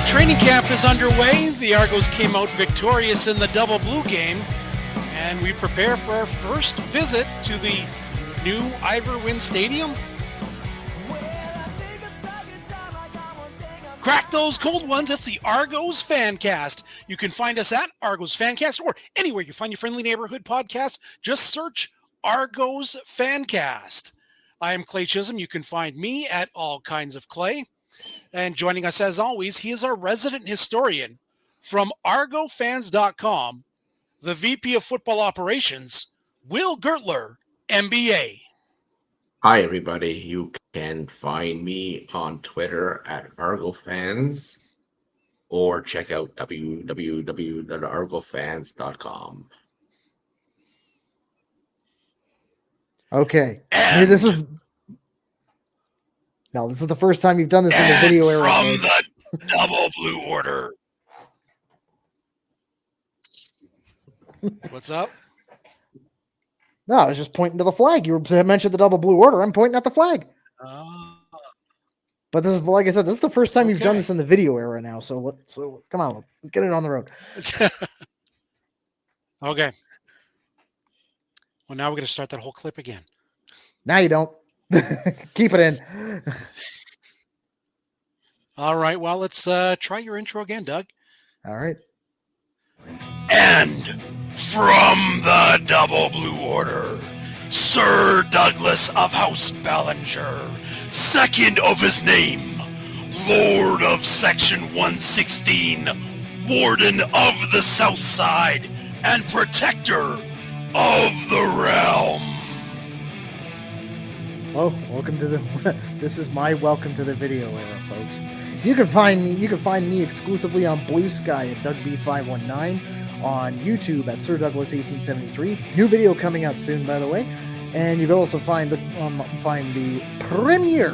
Training camp is underway. The Argos came out victorious in the double blue game, and we prepare for our first visit to the new Ivor Wynne Stadium. Crack those cold ones. It's the Argos Fancast. You can find us at Argos Fancast or anywhere you find your friendly neighborhood podcast. Just search Argos Fancast. I am Clay Chisholm. You can find me at All Kinds of Clay. And joining us, as always, he is our resident historian from ArgoFans.com, the VP of Football Operations, Will Gertler, MBA. Hi, everybody. You can find me on Twitter at ArgoFans or check out www.argofans.com. Okay. This is the first time you've done this in the video era. From the double blue order. What's up? No, I was just pointing to the flag. You mentioned the double blue order. I'm pointing at the flag. But this is, like I said, this is the first time you've done this in the video era now. So come on, let's get it on the road. Okay. Well, now we're going to start that whole clip again. Now you don't. Keep it in. All right. Well, let's try your intro again, Doug. All right. And from the double blue order, Sir Douglas of House Ballinger, second of his name, Lord of Section 116, Warden of the South Side, and Protector of the Realm. Oh, welcome to the. This is my welcome to the video era, folks. You can find me exclusively on Blue Sky at DougB519, on YouTube at Sir Douglas 1873. New video coming out soon, by the way. And you can also find the premier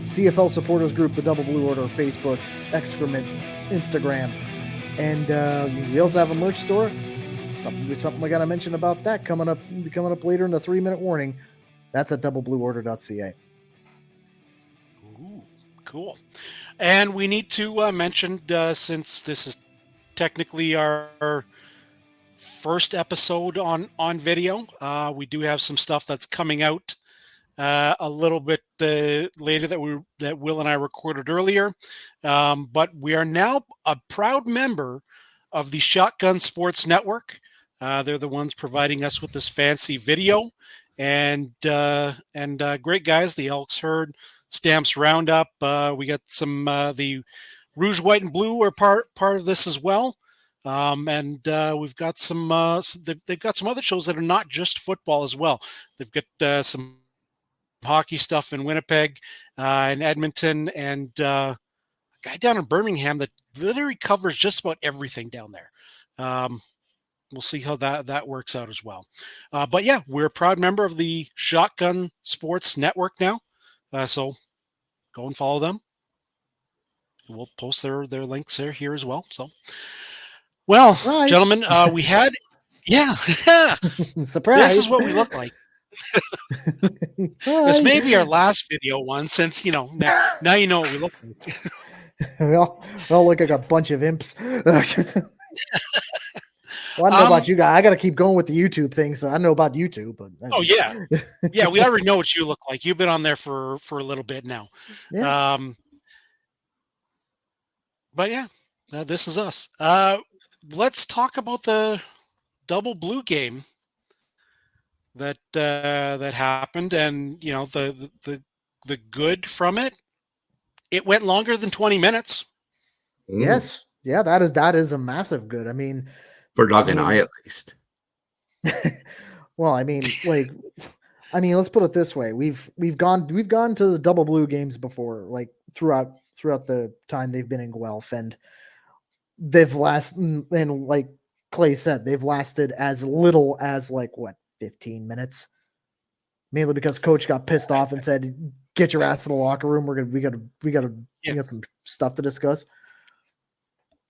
CFL supporters group, the Double Blue Order, Facebook, Excrement, Instagram, and we also have a merch store. Something I gotta mention about that coming up later in the 3-minute warning. That's at doubleblueorder.ca. Ooh, cool. And we need to mention, since this is technically our first episode on video, we do have some stuff that's coming out a little bit later that Will and I recorded earlier. But we are now a proud member of the Shotgun Sports Network. They're the ones providing us with this fancy video. And great guys, the Elks Herd, Stamps Roundup. We got some the Rouge, White, and Blue are part of this as well. And we've got some. They've got some other shows that are not just football as well. They've got some hockey stuff in Winnipeg, in Edmonton, and a guy down in Birmingham that literally covers just about everything down there. We'll see how that works out as well. But yeah, we're a proud member of the Shotgun Sports Network now. So go and follow them. We'll post their links here as well. So, well, Surprise. Gentlemen, we had, Surprise. This is what we look like. This may be our last video one, since, now you know what we look like. we all look like a bunch of imps. Well, I don't know about you guys. I got to keep going with the YouTube thing, so I know about YouTube. But yeah, we already know what you look like. You've been on there for a little bit now. Yeah. But yeah, this is us. Let's talk about the double blue game that happened, and the good from it. It went longer than 20 minutes. Yes, yeah, that is a massive good. I mean. For Doug and I, at least. Well, let's put it this way: we've gone to the double blue games before, like throughout the time they've been in Guelph, and they've lasted, and like Clay said, they've lasted as little as 15 minutes, mainly because Coach got pissed off and said, "Get your ass to the locker room. We got some stuff to discuss."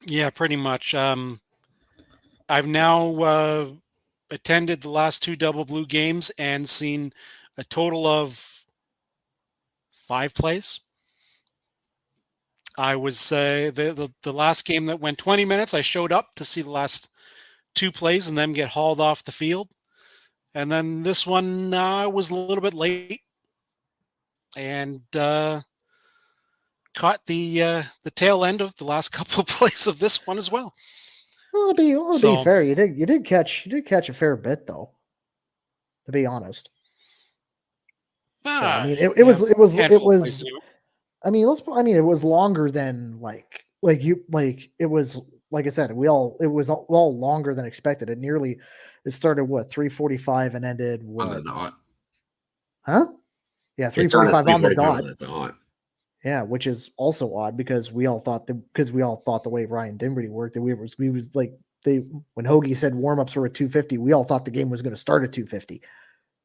Yeah, pretty much. I've now attended the last 2 double blue games and seen a total of 5 plays. I was the last game that went 20 minutes. I showed up to see the last two plays and then get hauled off the field. And then this one was a little bit late and caught the tail end of the last couple of plays of this one as well. Well, to be fair, you did catch a fair bit though. To be honest. So, I mean, it was. I mean, it was longer than it was, like I said, it was all longer than expected. It started 3:45 and ended on the dot. Huh? Yeah, 3:45 on the dot. Yeah, which is also odd because we all thought the way Ryan Dinwiddie worked, that we was like when Hoagie said warm-ups were at 2:50, we all thought the game was going to start at 2:50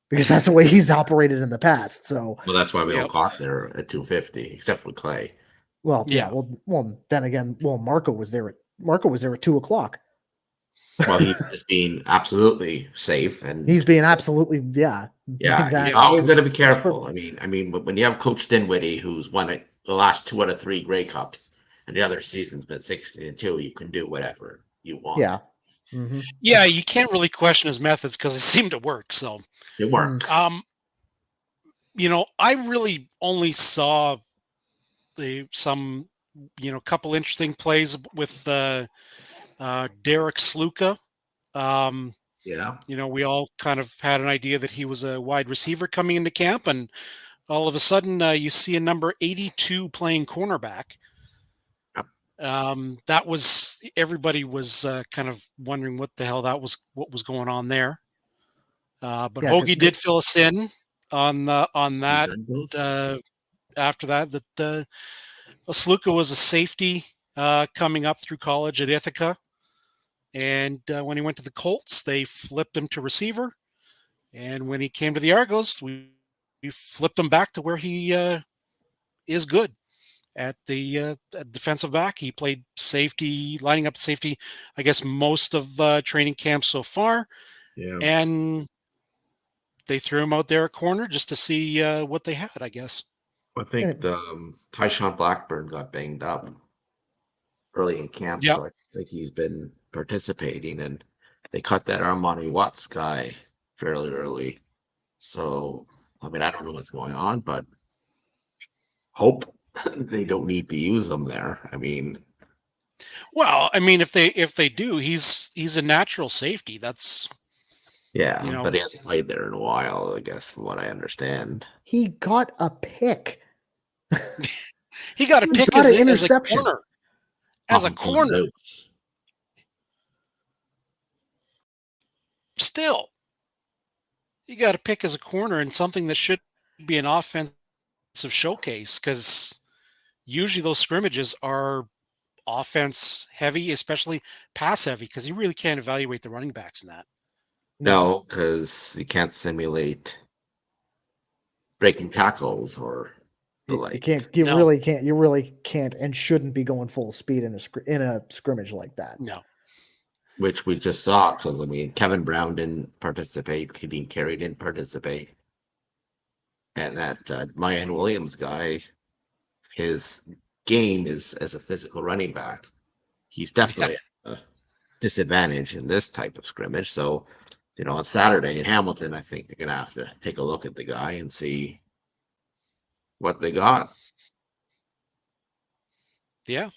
because that's the way he's operated in the past. So that's why we all caught there at 2:50, except for Clay. Well, yeah. Well, then again, Marco was there at 2:00. Well, he's just being absolutely safe, and he's being absolutely exactly. He's always got to be careful. I mean, but when you have Coach Dinwiddie, who's won the last 2 out of 3 Grey Cups, and the other season's been 16-2, you can do whatever you want. Yeah. Mm-hmm. Yeah, you can't really question his methods because they seem to work. So it works. I really only saw some couple interesting plays with Derek Sluka. We all kind of had an idea that he was a wide receiver coming into camp, and all of a sudden you see a number 82 playing cornerback. That was, everybody was kind of wondering what the hell what was going on there. But Hoagie did fill us in on that. After that Sluka was a safety coming up through college at Ithaca. And when he went to the Colts, they flipped him to receiver. And when he came to the Argos, we flipped him back to where he is good at the defensive back. He played safety, lining up safety, I guess, most of training camp so far. Yeah. And they threw him out there at corner just to see what they had, I guess. I think Tyshawn Blackburn got banged up early in camp, so I think he's been participating, and they cut that Armani Watts guy fairly early. So, I mean, I don't know what's going on, but hope they don't need to use him there. I mean, well, I mean, if they do, he's a natural safety. That's but he hasn't played there in a while, I guess, from what I understand. He got a pick. He got a pick as an interception. As a corner. Still, you got to pick as a corner in something that should be an offensive showcase, because usually those scrimmages are offense heavy, especially pass heavy, because you really can't evaluate the running backs in that. No, because you can't simulate breaking tackles or the like. You can't. You really can't. You really can't and shouldn't be going full speed in a scrimmage like that. No. Which we just saw, because I mean, Kevin Brown didn't participate. Kadeem Carey didn't participate, and that Mayan Williams guy, his game is as a physical running back. He's definitely a disadvantage in this type of scrimmage. So, on Saturday in Hamilton, I think they're going to have to take a look at the guy and see what they got. Yeah.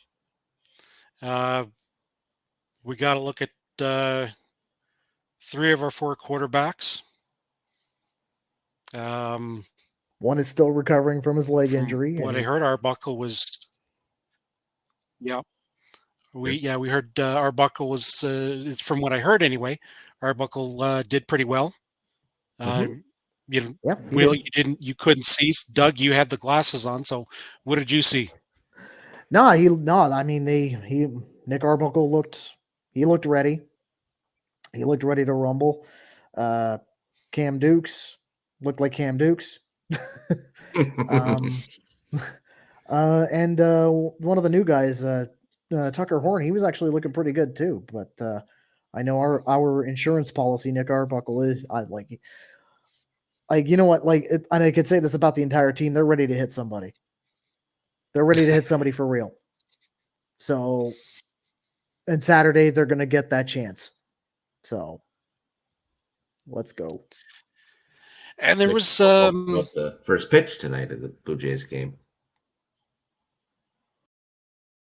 We got to look at 3 of our 4 quarterbacks. One is still recovering from his leg injury. What I heard, Arbuckle was. Yeah. We heard Arbuckle was, from what I heard anyway, Arbuckle did pretty well. You couldn't see. Doug, you had the glasses on, so what did you see? I mean, Nick Arbuckle looked ready. He looked ready to rumble. Cam Dukes looked like Cam Dukes. And one of the new guys, Tucker Horn, he was actually looking pretty good too. But I know our insurance policy, Nick Arbuckle, is you know what, and I could say this about the entire team. They're ready to hit somebody. They're ready to hit somebody for real. So, and Saturday they're going to get that chance. So, let's go. And there was About the first pitch tonight of the Blue Jays game.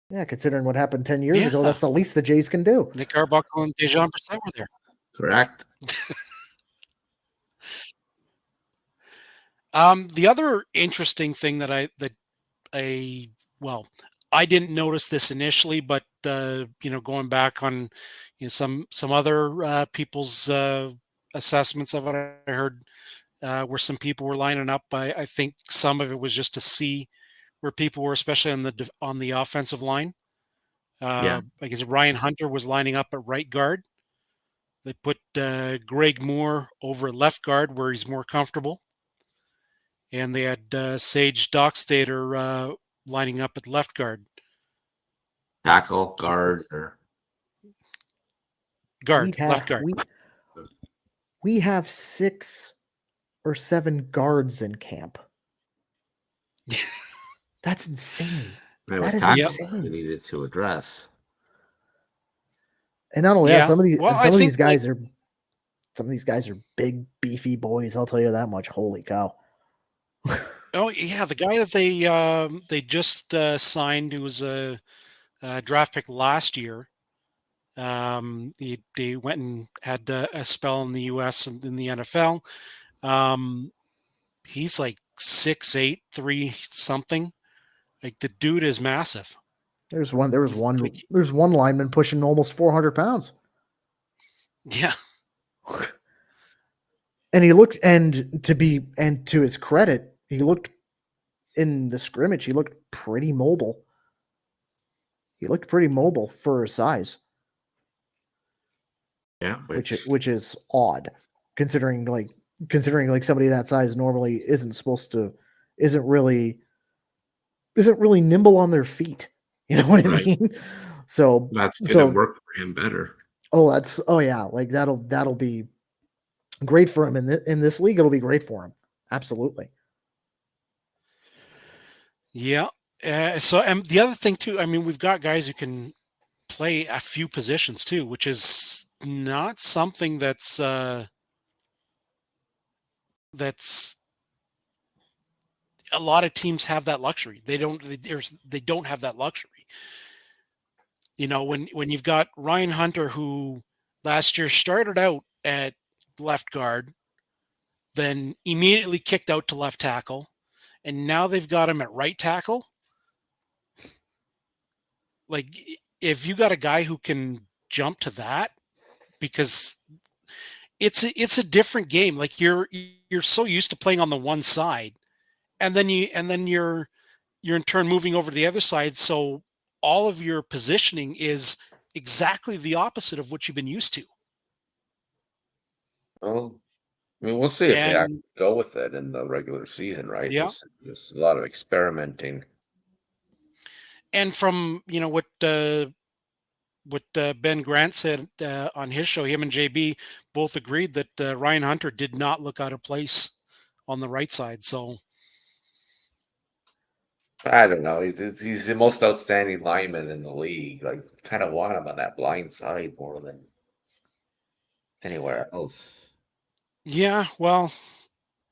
Yeah, considering what happened 10 years ago, Yeah. that's the least the Jays can do. Nick Arbuckle and Dejan Brissett were there. Correct. The other interesting thing that I didn't notice this initially, but going back on some other people's assessments of it, I heard where some people were lining up. I think some of it was just to see where people were, especially on the offensive line. I guess Ryan Hunter was lining up at right guard. They put Greg Moore over at left guard where he's more comfortable. And they had Sage Dockstader lining up at left guard. Tackle, guard, or left guard. We have 6 or 7 guards in camp. That's insane. That is insane. We needed to address. And not only that, some of these guys are big, beefy boys. I'll tell you that much. Holy cow! Oh yeah, the guy that they just signed, who was a draft pick last year. They went and had a spell in the U.S. and in the NFL. He's like 6'8", 3 something. Like the dude is massive. There's one lineman pushing almost 400 pounds. Yeah. And he looked, and to his credit, he looked in the scrimmage, he looked pretty mobile. He looked pretty mobile for his size. Yeah. Which is odd, considering somebody that size normally isn't really nimble on their feet. You know what I mean? So that's gonna work for him better. Like that'll be great for him in this league. It'll be great for him. Absolutely. Yeah. So, and the other thing too, I mean, we've got guys who can play a few positions too, which is not something that's a lot of teams have that luxury. They don't have that luxury. When you've got Ryan Hunter, who last year started out at left guard, then immediately kicked out to left tackle, and now they've got him at right tackle. Like, if you got a guy who can jump to that, because it's a different game. Like you're so used to playing on the one side, and then you're in turn moving over to the other side. So all of your positioning is exactly the opposite of what you've been used to. Well, I mean, we'll see if they actually go with it in the regular season, right? Yeah. Just a lot of experimenting. And from what Ben Grant said on his show, him and JB both agreed that Ryan Hunter did not look out of place on the right side. So I don't know. He's the most outstanding lineman in the league. Like, kind of want him on that blind side more than anywhere else. Yeah, well,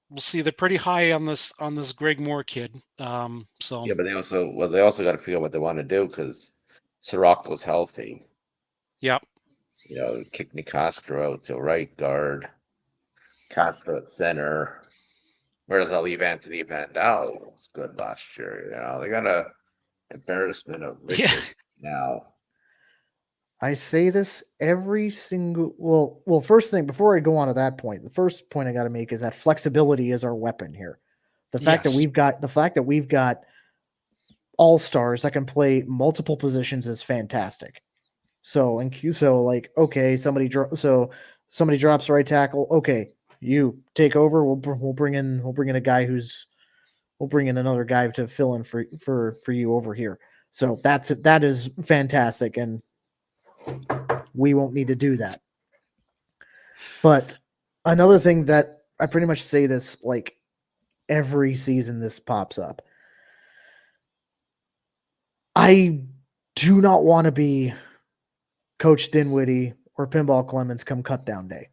we'll see. They're pretty high on this Greg Moore kid. So yeah, but they also got to figure out what they want to do, because Sirocco's healthy. Yep. Kick Nicastro out to right guard, Castro at center. Where does that leave Anthony Vandal? It was good last year. They got a embarrassment of riches now. I say this every single well, first thing, before I go on to that point, the first point I got to make is that flexibility is our weapon here. The fact that we've got all-stars that can play multiple positions is fantastic. So okay, somebody drops right tackle. Okay, you take over. We'll bring in another guy to fill in for you over here. So that is fantastic, and we won't need to do that. But another thing that I pretty much say this like every season this pops up. I do not want to be Coach Dinwiddie or Pinball Clemens come cut down day.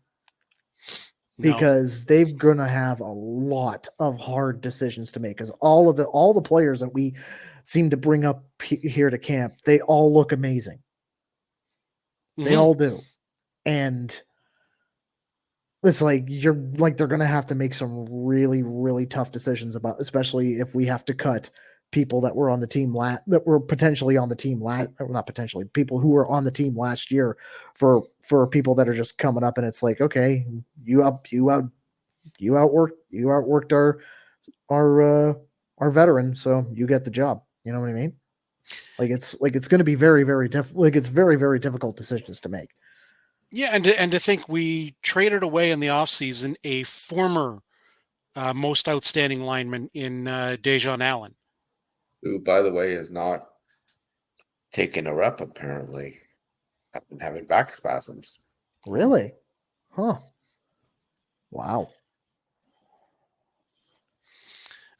No. Because they're gonna have a lot of hard decisions to make. Because all the players that we seem to bring up here to camp, they all look amazing. They Mhm. all do, and it's like they're gonna have to make some really, really tough decisions about, especially if we have to cut people that were on the team that were potentially on the team not potentially, people who were on the team last year for people that are just coming up, and it's like, okay, you outworked our veteran, so you get the job. You know what I mean? It's going to be very, very it's very, very difficult decisions to make. Yeah, and to think we traded away in the offseason a former most outstanding lineman in Dejon Allen. Who, by the way, is not taking a rep apparently. I've been having back spasms. Really? Huh. Wow.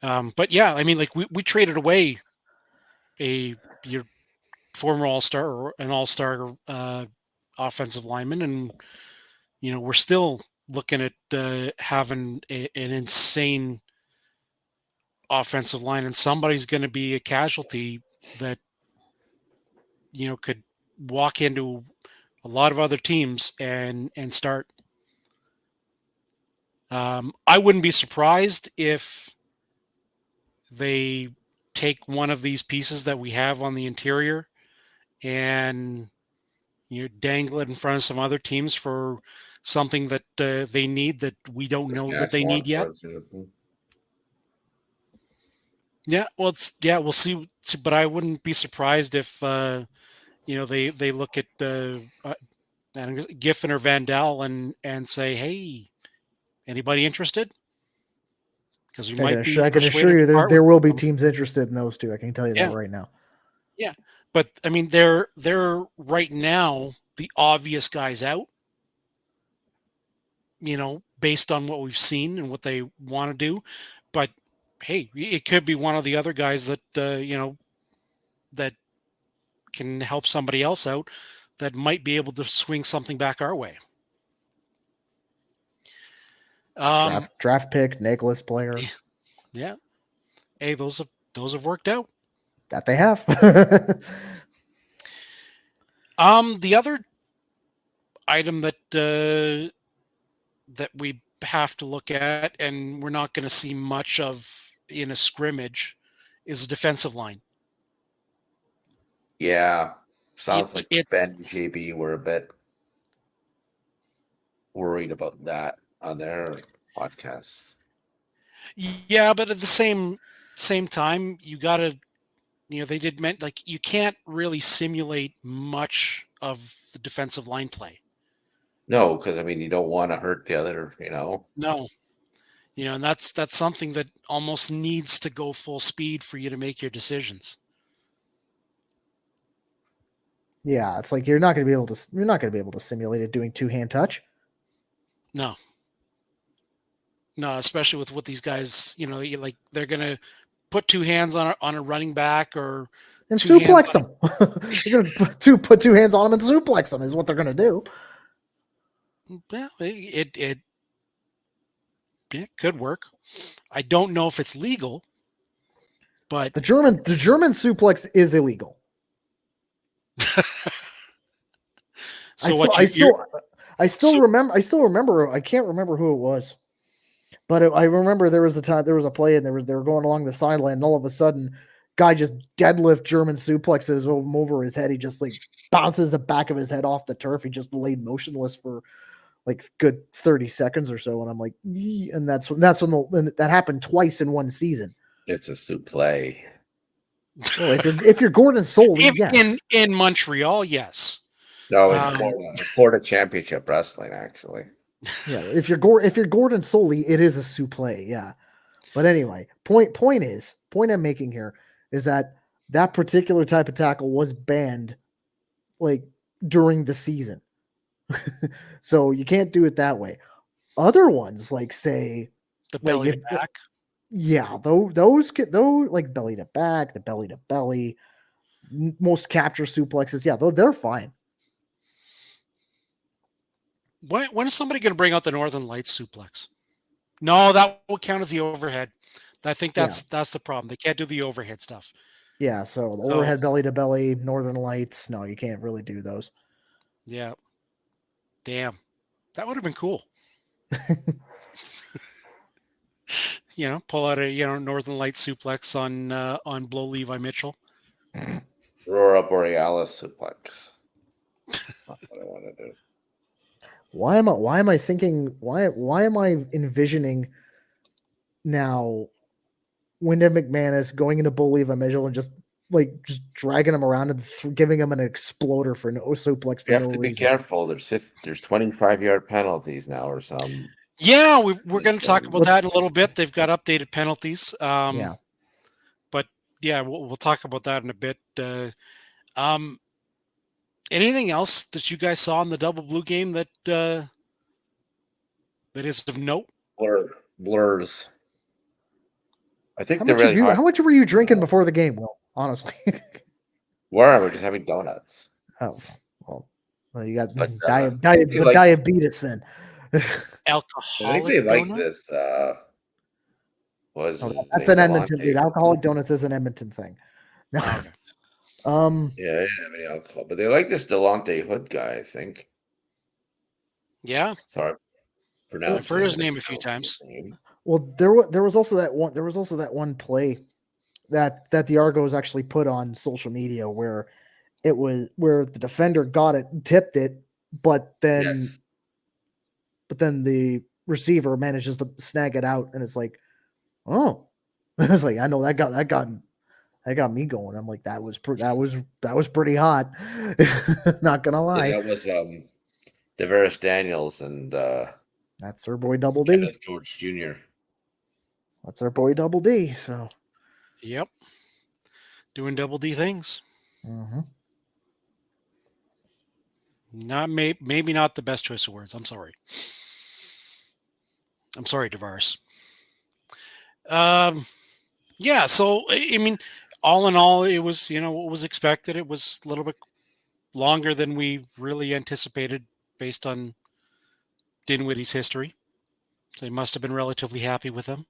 But yeah, I mean, like we traded away your former all-star or an all-star offensive lineman, and we're still looking at having an insane offensive line, and somebody's going to be a casualty that could walk into a lot of other teams and start. I wouldn't be surprised if they take one of these pieces that we have on the interior and dangle it in front of some other teams for something that they need that we don't know that they need Saskatchewan, for yet. example. Yeah, well, we'll see. But I wouldn't be surprised if they look at Giffen or Vandal and say, "Hey, anybody interested?" Because we might be I can assure persuaded you, to part with there will be them. teams interested in those two. I can tell you that Yeah, right now. yeah. But I mean, they're right now the obvious guys out. Based on what we've seen and what they want to do. But hey, it could be one of the other guys that that can help somebody else out that might be able to swing something back our way. Draft pick, Nicholas player. Yeah. Hey, those have worked out. That they have. The other item that we have to look at, and we're not going to see much of in a scrimmage, is the defensive line. Yeah, sounds like It's Ben and JB were a bit worried about that on their podcast. Yeah, but at the same time, you got to, they did meant like you can't really simulate much of the defensive line play. No, because I mean you don't want to hurt the other, No, and that's something that almost needs to go full speed for you to make your decisions. Yeah, it's like you're not going to be able to simulate it doing two-hand touch. No, especially with what these guys, they're going to put two hands on a running back or and two hands suplex them. You're going to put two hands on them and suplex them is what they're going to do. Well, it could work. I don't know if it's legal, but the German suplex is illegal. So I still remember. I can't remember who it was, but I remember there was a play, and they were going along the sideline, and all of a sudden, guy just deadlift German suplexes him over his head. He just like bounces the back of his head off the turf. He just laid motionless for like good 30 seconds or so, and I'm like, and that's when that happened twice in one season. It's a suplex. Well, if you're Gordon Soley, yes. In Montreal, yes. No, in Florida Championship Wrestling, actually. Yeah, if you're Gordon Soley, it is a suplex, yeah. But anyway, point I'm making here is that particular type of tackle was banned like during the season. So you can't do it that way. Other ones, like say the belly to back. Yeah, those like belly to back, the belly to belly, most capture suplexes. Yeah, they're fine. When is somebody going to bring out the Northern Lights suplex? No, that will count as the overhead. I think that's the problem. They can't do the overhead stuff. Yeah, so the overhead belly to belly, Northern Lights. No, you can't really do those. Yeah. Damn. That would have been cool. Pull out a Northern Lights suplex on Blow Levi Mitchell. Aurora Borealis suplex. That's what I want to do. Why am I thinking? Why am I envisioning now Wyndham McManus going into Bull Levi Mitchell and just dragging him around and giving him an exploder for no suplex for no reason? You have to be careful. There's 25-yard penalties now or some. Yeah, we're going to talk about that in a little bit. They've got updated penalties. Yeah. But yeah, we'll talk about that in a bit. Anything else that you guys saw in the Double Blue game that is of note? Blurs. I think how much were you drinking before the game, Will? Honestly. Where we're just having donuts. Oh, well, you got diabetes then. Alcoholic. I think they like donut? this. That's an Edmonton thing. Alcoholic donuts is an Edmonton thing. No. Okay. Yeah, I didn't have any alcohol, but they like this Delonte Hood guy, I think. Yeah. Sorry. I've heard his name a few times. Well, there was also that one play that the Argos actually put on social media where the defender got it, tipped it, but then the receiver manages to snag it out, and it's like, oh, it's like, I know that got me going. I'm like, that was pretty hot. Not gonna lie. Yeah, that was Deveris Daniels and that's our boy Double D. Kenneth George Jr. That's our boy Double D. So, yep, doing Double D things. Mm-hmm. Maybe not the best choice of words. I'm sorry, Devaris. Yeah. So I mean, all in all, it was what was expected. It was a little bit longer than we really anticipated based on Dinwiddie's history. So they must have been relatively happy with him.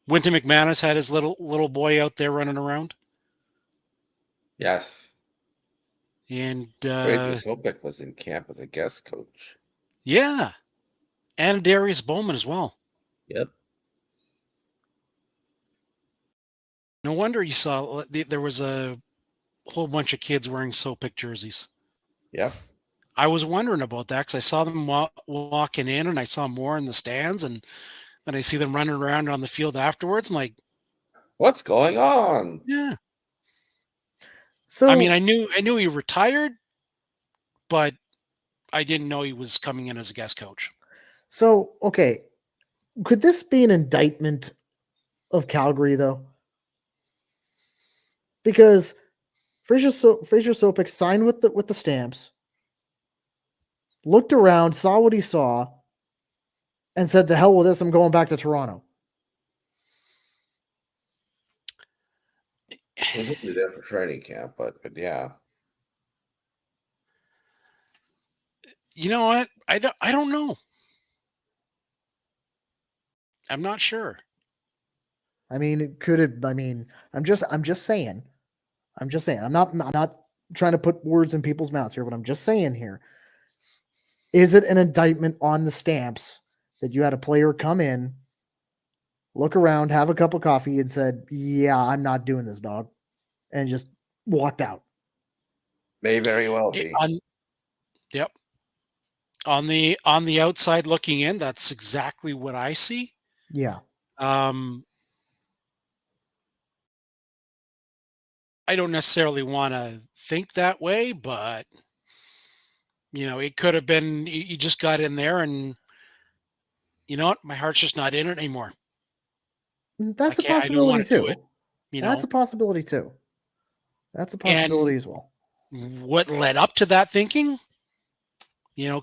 Wynton McManus had his little boy out there running around. Yes. And Sobek was in camp as a guest coach. Yeah. And Darius Bowman as well. Yep. No wonder you saw there was a whole bunch of kids wearing Sopik jerseys. Yep. I was wondering about that because I saw them walking in, and I saw more in the stands, and then I see them running around on the field afterwards. I'm like, what's going on? Yeah. So I mean, I knew he retired, but I didn't know he was coming in as a guest coach. So, okay, could this be an indictment of Calgary, though? Because Fraser Sopik signed with the Stamps, looked around, saw what he saw, and said, "To hell with this! I'm going back to Toronto." He's only there for training camp, but yeah. You know what? I don't know. I'm not sure. I mean, I'm just saying. I'm not trying to put words in people's mouths here, but I'm just saying here. Is it an indictment on the Stamps that you had a player come in, look around, have a cup of coffee, and said, "Yeah, I'm not doing this, dog," and just walked out? May very well be. Yep. On the outside looking in, that's exactly what I see. Yeah. I don't necessarily want to think that way, but it could have been you just got in there and you know what? My heart's just not in it anymore. That's a possibility too. That's a possibility too. That's a possibility as well. What led up to that thinking,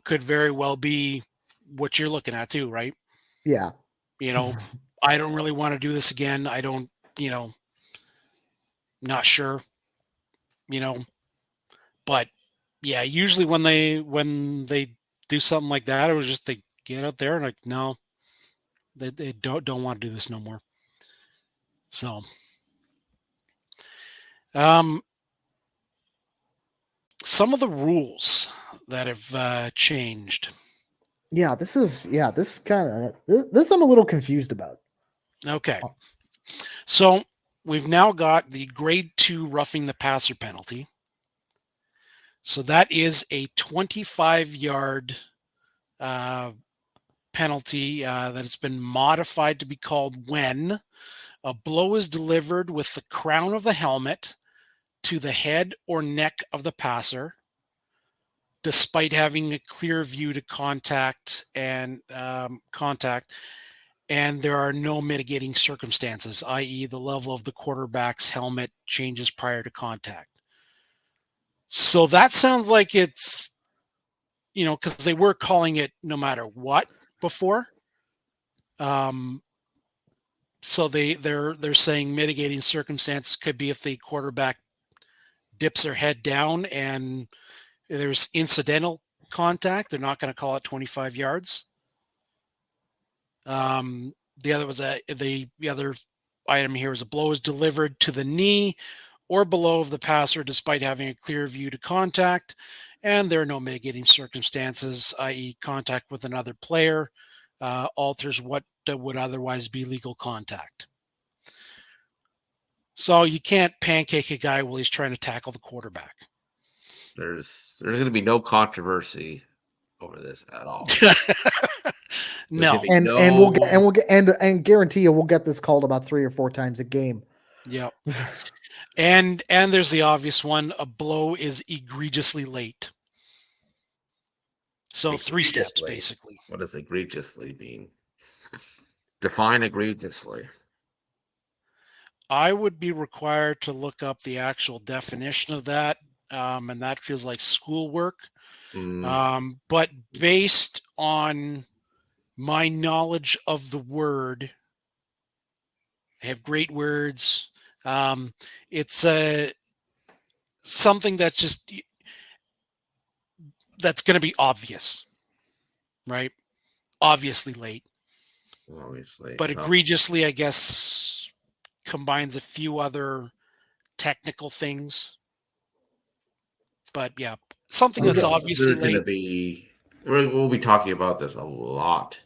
could very well be what you're looking at too, right? Yeah. I don't really want to do this again. I don't not sure, but yeah, usually when they do something like that, it was just they get out there and like, no, they don't want to do this no more. So, some of the rules that have changed. Yeah, this I'm a little confused about. Okay. So we've now got the grade 2 roughing the passer penalty. So that is a 25-yard penalty that has been modified to be called when a blow is delivered with the crown of the helmet to the head or neck of the passer, despite having a clear view to contact, and there are no mitigating circumstances, i.e. the level of the quarterback's helmet changes prior to contact. So that sounds like it's, because they were calling it no matter what before. So they're saying mitigating circumstances could be if the quarterback dips their head down and there's incidental contact. They're not going to call it 25 yards. The other item here is a blow is delivered to the knee or below of the passer despite having a clear view to contact, and there are no mitigating circumstances, i.e. contact with another player alters what would otherwise be legal contact. So you can't pancake a guy while he's trying to tackle the quarterback. There's going to be no controversy over this at all. No. And guarantee you we'll get this called about 3 or 4 times a game. Yep. And there's the obvious one: a blow is egregiously late. So 3 steps basically. What does egregiously mean? Define egregiously. I would be required to look up the actual definition of that, and that feels like schoolwork. But based on my knowledge of the word, I have great words. It's something that's going to be obvious, right? Obviously late. Obviously. But egregiously, I guess, combines a few other technical things. But yeah, something that's obviously late. We'll be talking about this a lot.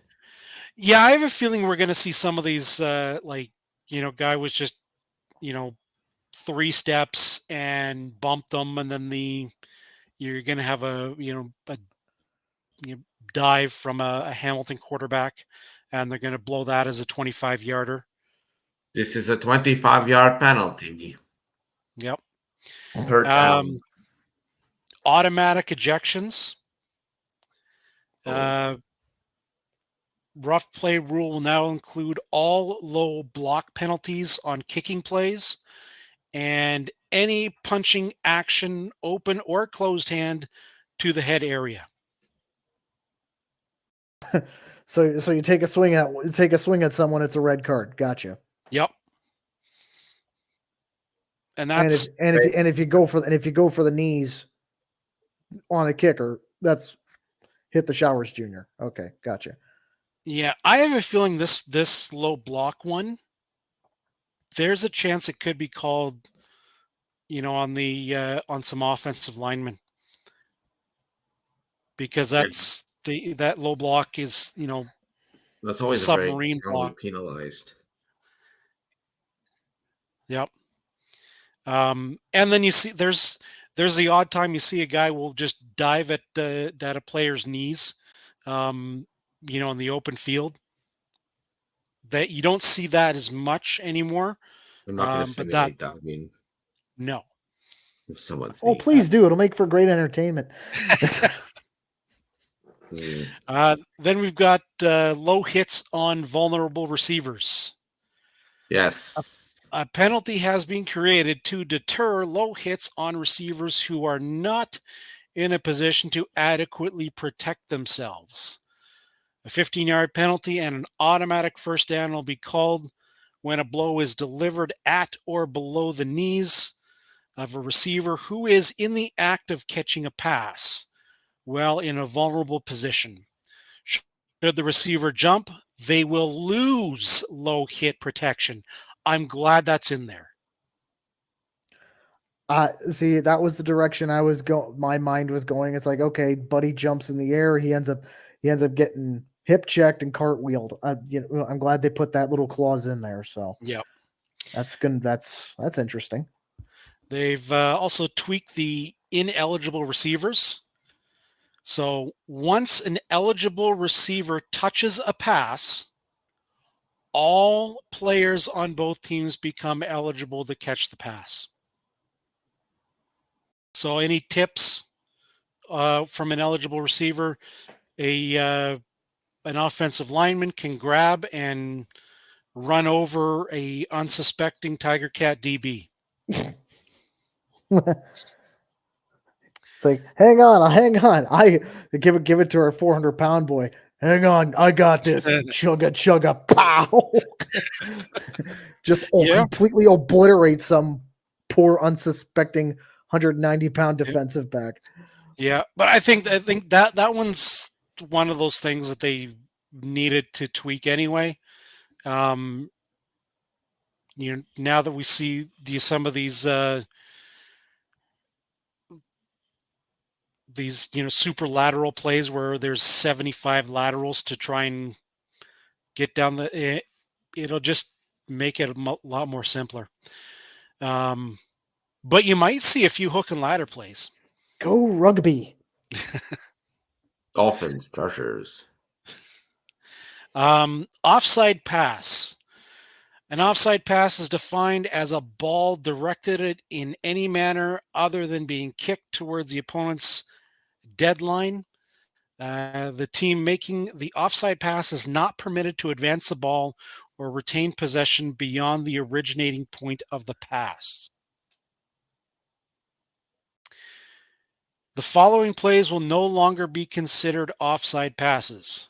Yeah, I have a feeling we're going to see some of these, guy was just, 3 steps and bumped them, and then you're going to have a dive from a Hamilton quarterback, and they're going to blow that as a 25-yarder. This is a 25-yard penalty. Yep. Per down. Automatic ejections. Rough play rule will now include all low block penalties on kicking plays and any punching action, open or closed hand, to the head area. So you take a swing at someone, it's a red card. Gotcha. Yep. And that's if you go for the knees on a kicker, that's hit the showers, Junior. Okay, gotcha. Yeah, I have a feeling this low block one, there's a chance it could be called, on some offensive linemen, because that low block is, that's always a submarine block penalized. Yep. And then you see there's the odd time you see a guy will just dive at a player's knees, in the open field. That you don't see that as much anymore. I'm not going to simulate diving. No. Please do. It'll make for great entertainment. Then we've got low hits on vulnerable receivers. Yes. A penalty has been created to deter low hits on receivers who are not in a position to adequately protect themselves. A 15-yard penalty and an automatic first down will be called when a blow is delivered at or below the knees of a receiver who is in the act of catching a pass while in a vulnerable position. Should the receiver jump, they will lose low hit protection. I'm glad that's in there. See, that was the direction I was going. My mind was going. It's like, okay, Buddy jumps in the air. He ends up getting hip checked and cartwheeled. I'm glad they put that little clause in there. So Yep. That's interesting. They've also tweaked the ineligible receivers. So once an eligible receiver touches a pass, all players on both teams become eligible to catch the pass. So any tips from an eligible receiver? An offensive lineman can grab and run over a unsuspecting Tiger Cat DB. It's like, hang on. I give it to our 400-pound boy. Hang on, I got this. Chugga, pow! Just completely obliterate some poor, unsuspecting 190-pound defensive back. Yeah, but I think that one's one of those things that they needed to tweak anyway. Now that we see some of these super lateral plays where there's 75 laterals to try and get down it'll just make it a lot more simpler. But you might see a few hook and ladder plays. Go rugby. Dolphins, Chargers. Offside pass. An offside pass is defined as a ball directed in any manner other than being kicked towards the opponent's deadline. The team making the offside pass is not permitted to advance the ball or retain possession beyond the originating point of the pass. The following plays will no longer be considered offside passes.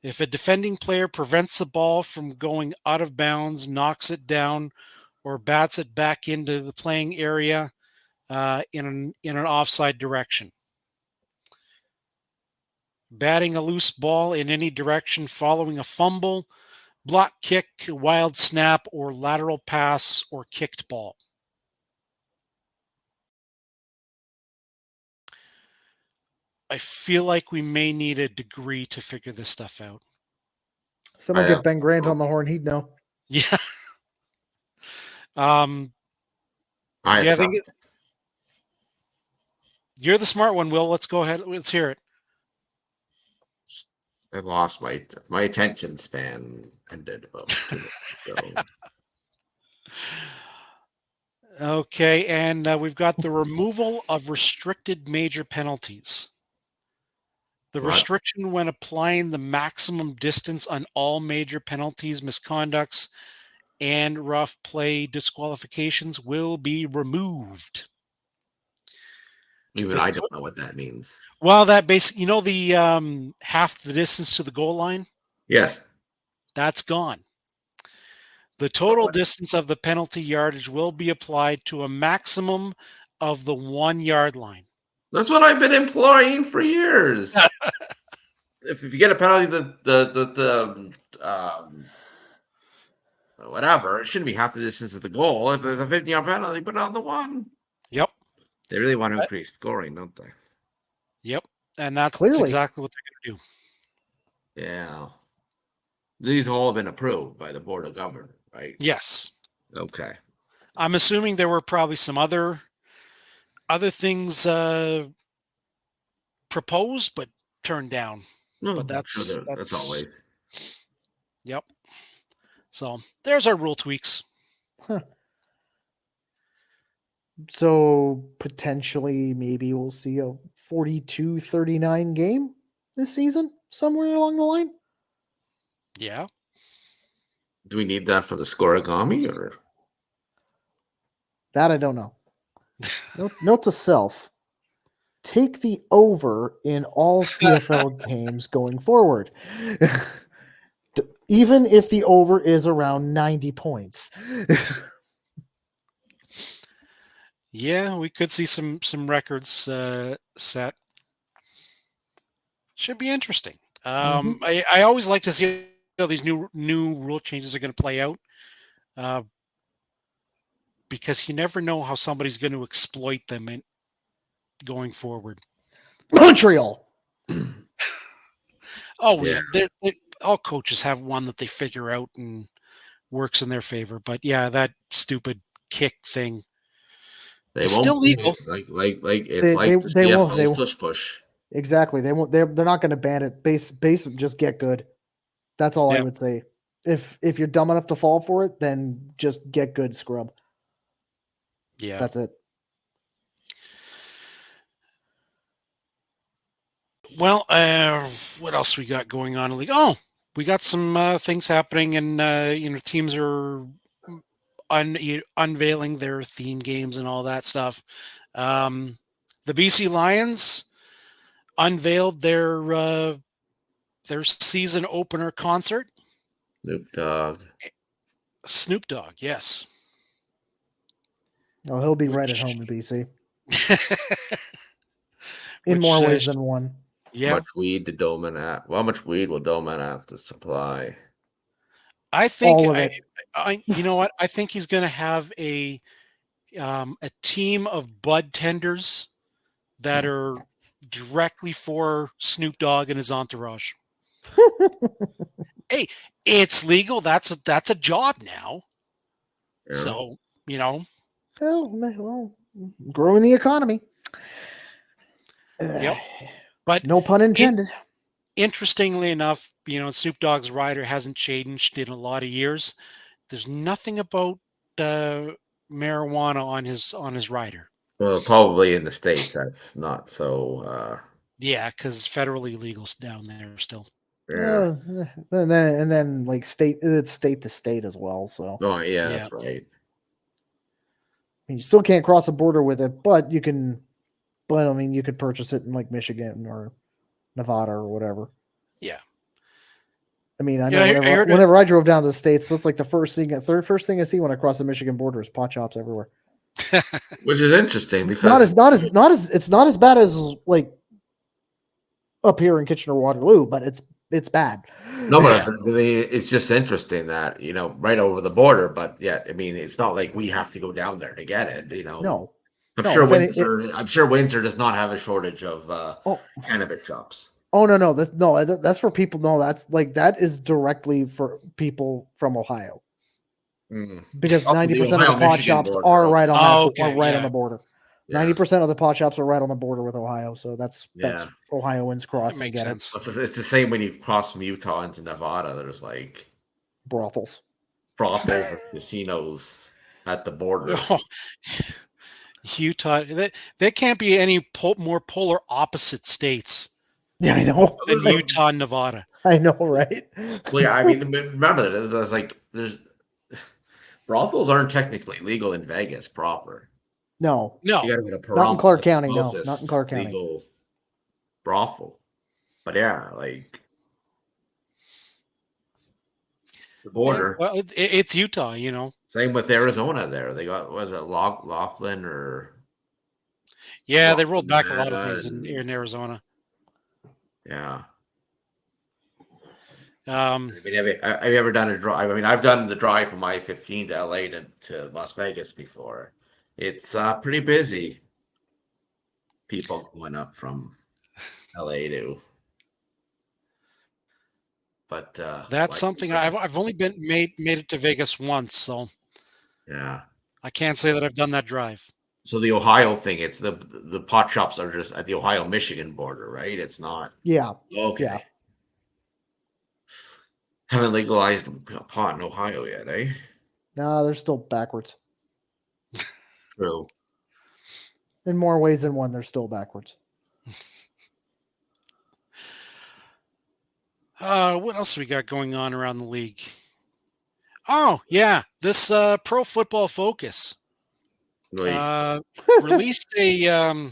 If a defending player prevents the ball from going out of bounds, knocks it down, or bats it back into the playing area in an offside direction. Batting a loose ball in any direction following a fumble, block kick, wild snap, or lateral pass or kicked ball. I feel like we may need a degree to figure this stuff out. Someone get Ben Grant on the horn. He'd know. Yeah. I think you're the smart one, Will. Let's go ahead. Let's hear it. I lost my attention span ended about 2 minutes ago. Okay, and we've got the removal of restricted major penalties. The restriction when applying the maximum distance on all major penalties, misconducts, and rough play disqualifications will be removed. I don't know what that means. Well, that basically, the half the distance to the goal line? Yes. That's gone. The total distance of the penalty yardage will be applied to a maximum of the 1 yard line. That's what I've been employing for years. If you get a penalty, whatever, it shouldn't be half the distance of the goal. If there's a 50-yard penalty, put it on the 1. Yep. They really want to increase scoring, don't they? Yep. And that's Clearly exactly what they're going to do. Yeah. These all have been approved by the Board of Governors, right? Yes. Okay. I'm assuming there were probably some other things proposed but turned down. No, but that's always. Yep. So there's our rule tweaks. Huh. So potentially maybe we'll see a 42-39 game this season somewhere along the line. Yeah. Do we need that for the scoregami or? That I don't know. Note to self. Take the over in all CFL games going forward. even if the over is around 90 points. Yeah, we could see some records set. Should be interesting. I always like to see how these new rule changes are going to play out, uh, because you never know how somebody's going to exploit them going forward. Montreal. Oh, Yeah. all coaches have one that they figure out and works in their favor. But yeah, that stupid kick thing They is won't still legal. like it's They like the won't. CFL's tush push. Exactly. They won't. They're not going to ban it. Base. Just get good. That's all I Yeah. would say. If you're dumb enough to fall for it, then just get good, scrub. Yeah. That's it. Well, what else we got going on in the league? Oh, we got some things happening, and teams are unveiling their theme games and all that stuff. The BC Lions unveiled their season opener concert. Snoop Dogg. Snoop Dogg, yes. Oh, he'll be right at home in BC in Which, more ways than one. How Yeah, much weed did Doman have? Well, how much weed will Doman have to supply? I think All of it. you know what? I think he's going to have a team of bud tenders that are directly for Snoop Dogg and his entourage. Hey, it's legal. That's a job now. Yeah. So well, growing the economy. Yep. But no pun intended. Interestingly enough, Snoop Dogg's rider hasn't changed in a lot of years. There's nothing about marijuana on his rider. Well, probably in the States, that's not so. Yeah, because it's federally illegal down there still. Yeah. And then like it's state to state as well. So Oh, yeah, that's right. you still can't cross a border with it, but you can. But I mean, you could purchase it in like Michigan or Nevada or whatever. Yeah. I mean, I know whenever I drove down to the States, that's like the first thing I see when I cross the Michigan border is pot shops everywhere. Which is interesting because it's not as bad as like up here in Kitchener Waterloo, but it's bad. no, but it's just interesting that right over the border. But yeah, I mean, it's not like we have to go down there to get it. No, I'm sure Windsor does not have a shortage of cannabis shops. Oh no, that's for people. No, that is directly for people from Ohio. Because 90% of the pot shops are right on on the border. 90% of the pot shops are right on the border with Ohio, so that's Ohioans cross. That makes sense. It's the same when you cross from Utah into Nevada. There's like brothels and casinos at the border. Oh, Utah, there can't be any more polar opposite states. Yeah, I know. Than Utah and Nevada. I know, right? Well, yeah, I mean, remember, there's brothels aren't technically legal in Vegas proper. No. You gotta go to not in Clark County. No, not in Clark County. Legal brothel, but yeah, like the border. Yeah, well, it's Utah, Same with Arizona. There, they got was it Laughlin or? Yeah, they rolled back a lot of things in Arizona. Yeah. Um, have you ever done a drive? I mean, I've done the drive from I-15 to LA to Las Vegas before. It's pretty busy. People going up from LA to. But that's something I've only made it to Vegas once, so yeah, I can't say that I've done that drive. So the Ohio thing, it's the pot shops are just at the Ohio-Michigan border, right? It's not. Yeah. Okay. Yeah. Haven't legalized pot in Ohio yet, eh? No, they're still backwards. True. In more ways than one, they're still backwards. What else we got going on around the league? Oh, yeah. This Pro Football Focus released a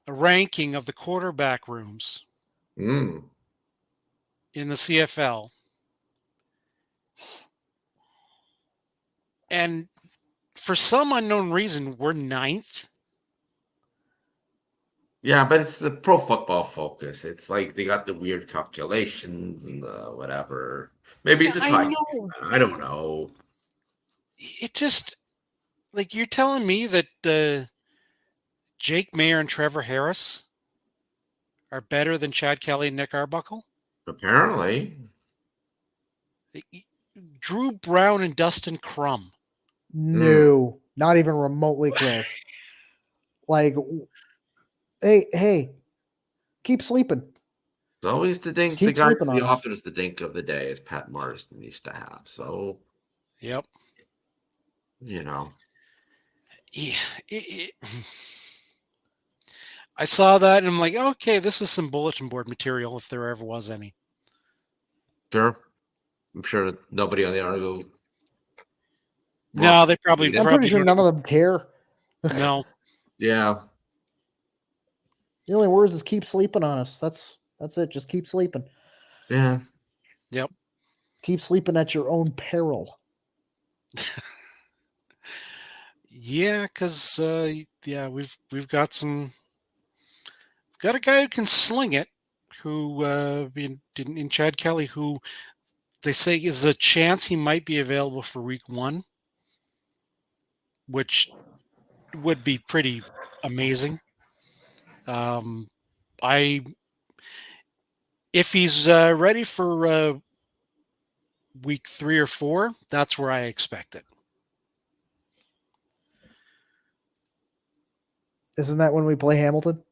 ranking of the quarterback rooms. in the CFL. And for some unknown reason, we're 9th. Yeah, but it's the Pro Football Focus. It's like they got the weird calculations and the whatever. Maybe Yeah, it's a I tie. know. I don't know. It just, like, you're telling me that Jake Mayer and Trevor Harris are better than Chad Kelly and Nick Arbuckle? Apparently, Drew Brown and Dustin Crum. No, not even remotely close. Like, hey, keep sleeping. it's always the dink. The Keep guy sleeping that's the on us. offense, the dink of the day, as Pat Marsden used to have. So, Yep. Yeah, I saw that and I'm like, okay, this is some bulletin board material if there ever was any. sure. I'm sure nobody on the Argo. No, they probably. I'm pretty sure none of them care. No. Yeah. The only words is keep sleeping on us. That's it. Just keep sleeping. Yeah. Yep. Keep sleeping at your own peril. Yeah, because we've got a guy who can sling it, who in Chad Kelly, who they say is a chance he might be available for week 1, which would be pretty amazing. If he's ready for week 3 or 4, that's where I expect it. Isn't that when we play Hamilton?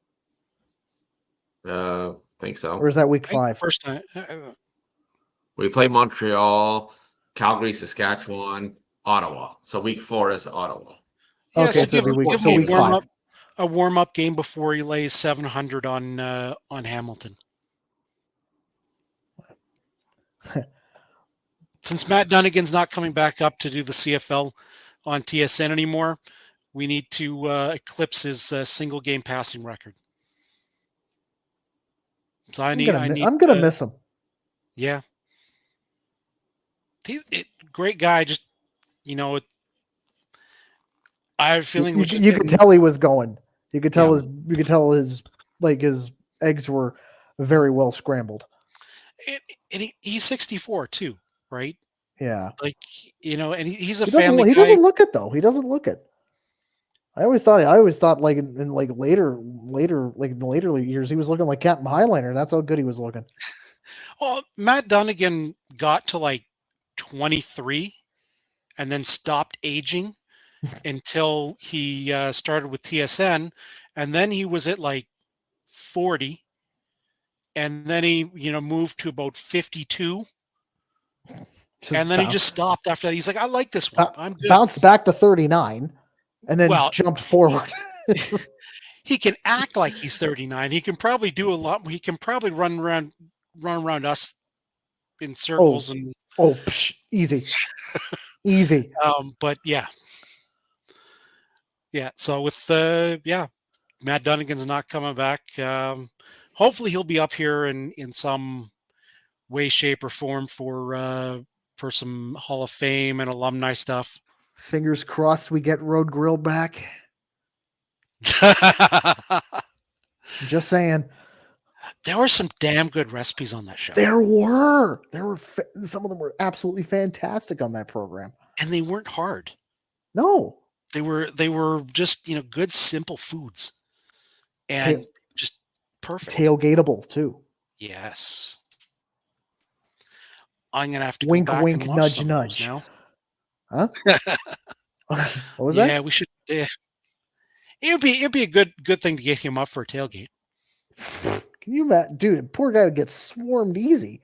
Think so. Or is that week 5? First time. We play Montreal, Calgary, Saskatchewan, Ottawa. So week 4 is Ottawa. Yeah, Okay, so week 5. A warm-up game before he lays 700 on Hamilton. Since Matt Dunnigan's not coming back up to do the CFL on TSN anymore, we need to eclipse his single game passing record. So I'm gonna miss him. Yeah, great guy. Just I have a feeling you could tell he was going. You could tell his eggs were very well scrambled. And he's 64 too, right? Yeah. Like, and he's a family guy. He doesn't look it though. He doesn't look it. I always thought like in like later years he was looking like Captain Highliner. That's how good he was looking. Well, Matt Dunnigan got to like 23 and then stopped aging until he started with TSN, and then he was at like 40, and then he moved to about 52. And then he just stopped after that. He's like, I like this one. I'm good. Bounced back to 39 and then jumped forward. He can act like he's 39. He can probably do a lot. He can probably run around us in circles easy. Easy. But yeah. So with Matt Dunnigan's not coming back. Hopefully he'll be up here in some way, shape, or form for some Hall of Fame and alumni stuff. Fingers crossed we get Road Grill back. Just saying. There were some damn good recipes on that show. There were some of them were absolutely fantastic on that program, and they weren't hard. No, they were just good simple foods, and just perfect. Tailgateable too. Yes. I'm gonna have to wink, go back wink, and watch nudge, some nudge. Now. Huh? What was that? Yeah, we should. It'd be a good thing to get him up for a tailgate. Can you imagine, dude? Poor guy would get swarmed easy.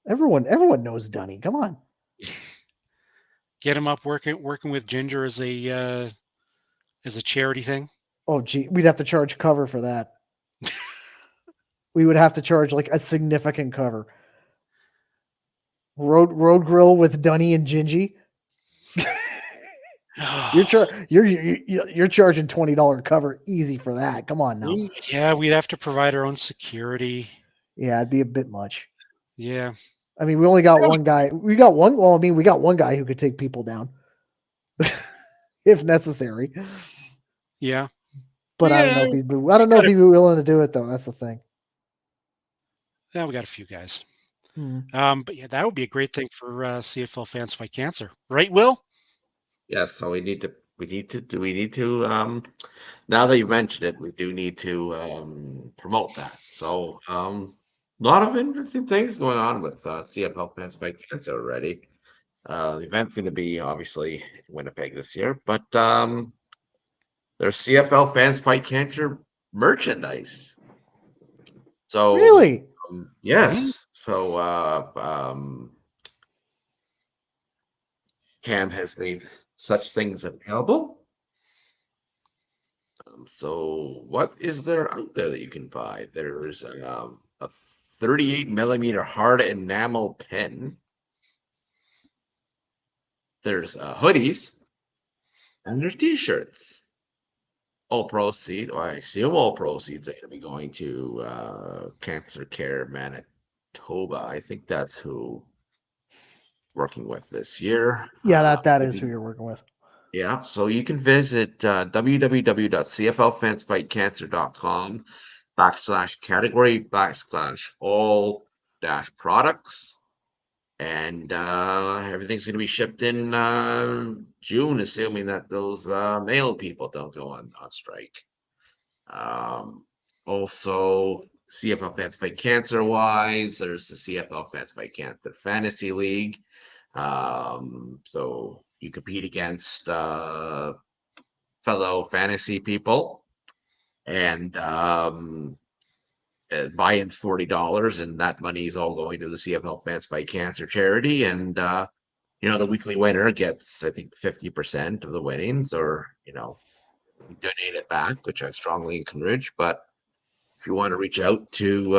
Everyone knows Dunny. Come on, get him up working with Ginger as a charity thing. Oh, gee, we'd have to charge cover for that. We would have to charge like a significant cover. Road Grill with Dunny and Gingy. You're charging $20 cover easy for that. Come on now. Yeah, we'd have to provide our own security. Yeah, it'd be a bit much. Yeah. I mean, we only got one guy. We got one. Well, I mean, we got one guy who could take people down if necessary. Yeah. But I don't know if he'd be. I don't know if he'd be willing to do it though. That's the thing. Yeah, we got a few guys. Hmm. But yeah, that would be a great thing for CFL fans fight cancer, right, Will? Yes, so we need to now that you mentioned it, we do need to promote that. So a lot of interesting things going on with CFL Fans Fight Cancer already. The event's going to be obviously in Winnipeg this year, but there's CFL Fans Fight Cancer merchandise. So Really? yes, so Cam has made such things available. So what is there out there that you can buy? There's a 38 millimeter hard enamel pen. There's hoodies, and there's t-shirts. All proceeds, or I assume all proceeds are going to be going to Cancer Care Manitoba. I think that's who working with this year. Yeah, that is who you're working with. Yeah, so you can visit www.cflfansfightcancer.com /category/all products. And everything's going to be shipped in June, assuming that those mail people don't go on strike. Also, CFL Fans Fight Cancer wise, there's the CFL Fans Fight Cancer Fantasy League. So you compete against fellow fantasy people, and buy-in's $40, and that money is all going to the CFL Fans Fight Cancer charity. And the weekly winner gets, I think, 50% of the winnings, or donate it back, which I strongly encourage. But if you want to reach out to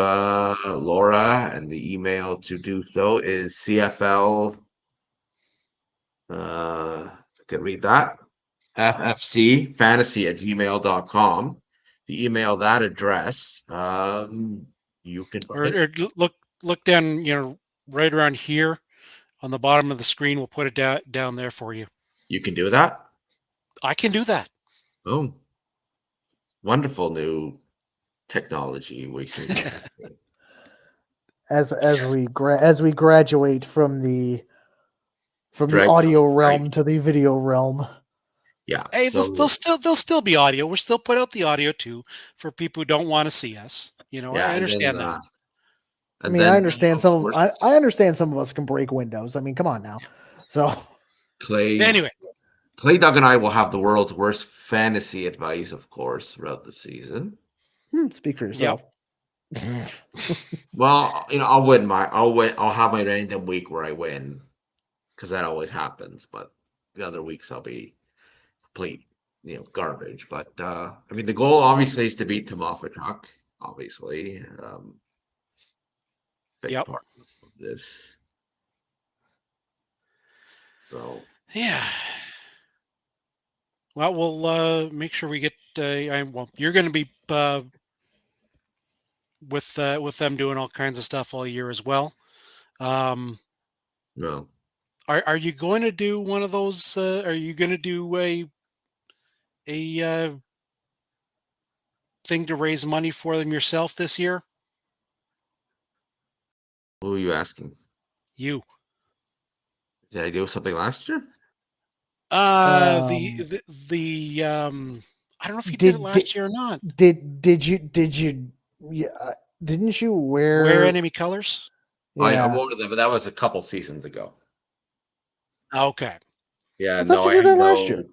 Laura, and the email to do so is CFL. I can read that. ffcfantasy@gmail.com. If you email that address, you can Or look down, right around here on the bottom of the screen. We'll put it down there for you. you can do that. I can do that. Oh, wonderful new technology we seem to have. As we graduate from the Dregs of audio realm Skype. to the video realm. Yeah. Hey, So there'll still be audio. We'll still put out the audio too for people who don't want to see us. yeah, I understand that. I and mean, I then understand of some of course, I understand some of us can break windows. I mean, come on now. So Anyway, Clay, Doug, and I will have the world's worst fantasy advice, of course, throughout the season. speak for yourself. Well, I'll have my random week where I win, because that always happens. But the other weeks I'll be complete, garbage. But I mean, the goal obviously is to beat Tomofachuk. Obviously, big Yep. part of this. So Yeah. Well, we'll make sure we get. You're going to be with them doing all kinds of stuff all year as well. no, Are you going to do one of those? Are you going to do a thing to raise money for them yourself this year? who are you asking? You. Did I do something last year? The I don't know if you did it last year or not. Did you yeah, didn't you Wear enemy colors? I yeah. wore them, but that was a couple seasons ago. Okay. Yeah, I thought no, you I did had that last year.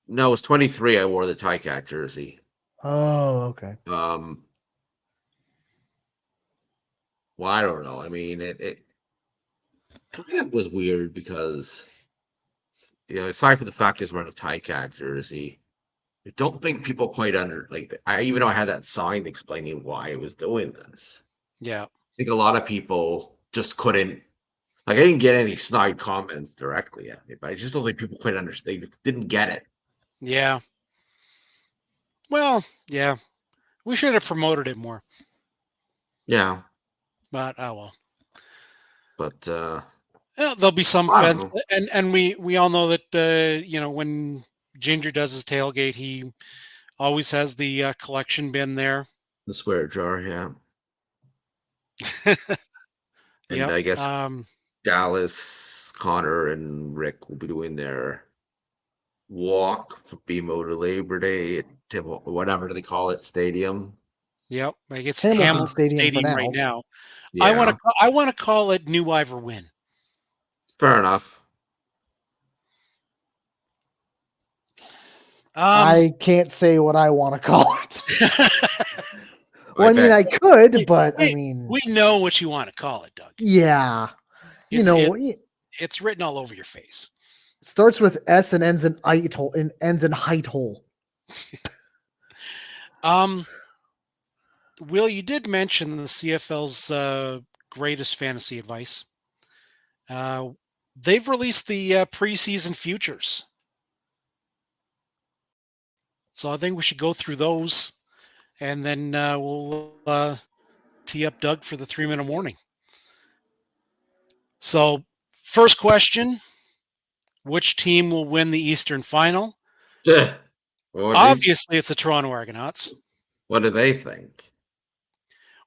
no, it was 23. I wore the Tycat jersey. Oh, okay. Well, I don't know. I mean, it kind of was weird because, aside from the fact it's wearing a Tycat jersey, I don't think people quite even though I had that sign explaining why I was doing this. Yeah. I think a lot of people just couldn't. Like, I didn't get any snide comments directly at me, but I just don't think people quite understand. They didn't get it. Yeah. Well, yeah. We should have promoted it more. Yeah, But oh well. but Yeah, there'll be some I don't fence, know. and we all know that when Ginger does his tailgate, he always has the collection bin there. The swear jar, yeah. And Yep. I guess Dallas, Connor, and Rick will be doing their walk for BMO to Labor Day at whatever they call it, stadium. Yep. Like it's Hamilton Hamilton Stadium for Stadium right now. now. Yeah, I want to call it New Ivor Win. fair enough. I can't say what I want to call it. Well, I I mean, bet. I could, but I we, mean, we know what you want to call it, Doug. yeah, It's it it's written all over your face. starts with S and ends in Eitel and ends in height hole. Will, you did mention the CFL's greatest fantasy advice. They've released the preseason futures. So I think we should go through those, and then we'll tee up Doug for the 3-minute warning. So, first question, which team will win the Eastern Final? Obviously, it's the Toronto Argonauts. What do they think?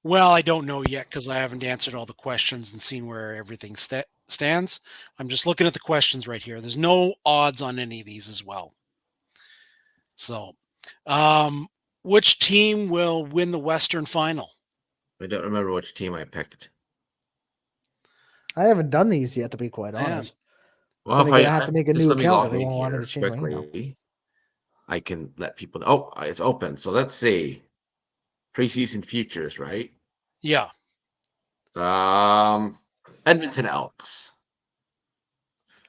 Well, I don't know yet because I haven't answered all the questions and seen where everything stands. I'm just looking at the questions right here. There's no odds on any of these as well. So, which team will win the Western Final? I don't remember which team I picked. I haven't done these yet, to be quite honest. Well, Then if again, I have to make a just new let me account log because they in won't allow me here to change my email. quickly. I can let people know. Oh, it's open. So let's see. Preseason futures, right? Yeah. Edmonton Elks.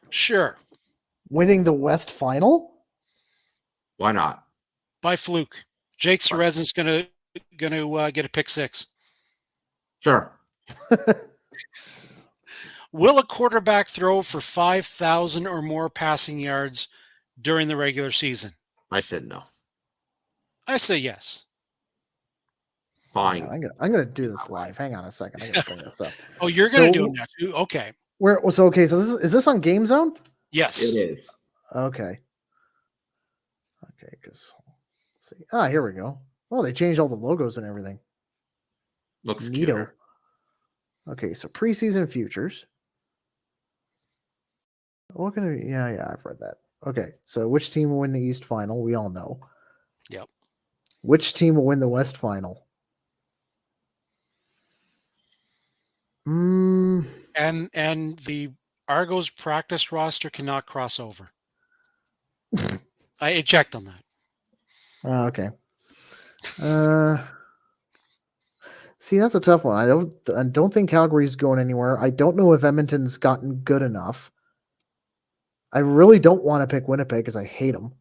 Sure. Winning the West Final? Why not? By fluke. Jake Serezin's gonna get a pick six. Sure. Will a quarterback throw for 5,000 or more passing yards during the regular season? I said no. I say yes. Fine. I'm gonna do this live. Hang on a second. I'm gonna bring this up. Oh, you're gonna do it now too? Okay. So is this on Game Zone? Yes. It is. Okay. Okay, because let's see. Here we go. Oh, they changed all the logos and everything. Looks Neato. cuter. Okay, so preseason futures. What can I? Yeah, I've read that. Okay, so which team will win the East Final? We all know. Yep. Which team will win the West Final? And the Argos practice roster cannot cross over. I checked on that. Okay. See, that's a tough one. I don't think Calgary's going anywhere. I don't know if Edmonton's gotten good enough. I really don't want to pick Winnipeg because I hate them.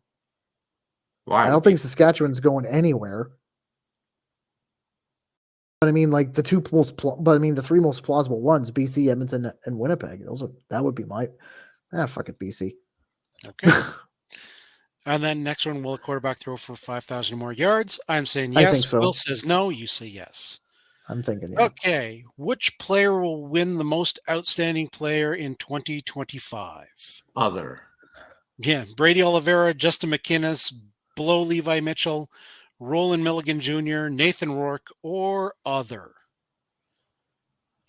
Why? I don't think Saskatchewan's going anywhere. But I mean, like the the three most plausible ones: BC, Edmonton, and Winnipeg. That would be my. Fuck it, BC. Okay. And then next one, will a quarterback throw for 5,000 or more yards? I'm saying yes. I think so. Will says no. You say yes. I'm thinking yeah. Okay. Which player will win the most outstanding player in 2025? Other. Yeah. Brady Oliveira, Justin McInnes, Below Levi Mitchell, Roland Milligan Jr., Nathan Rourke, or other?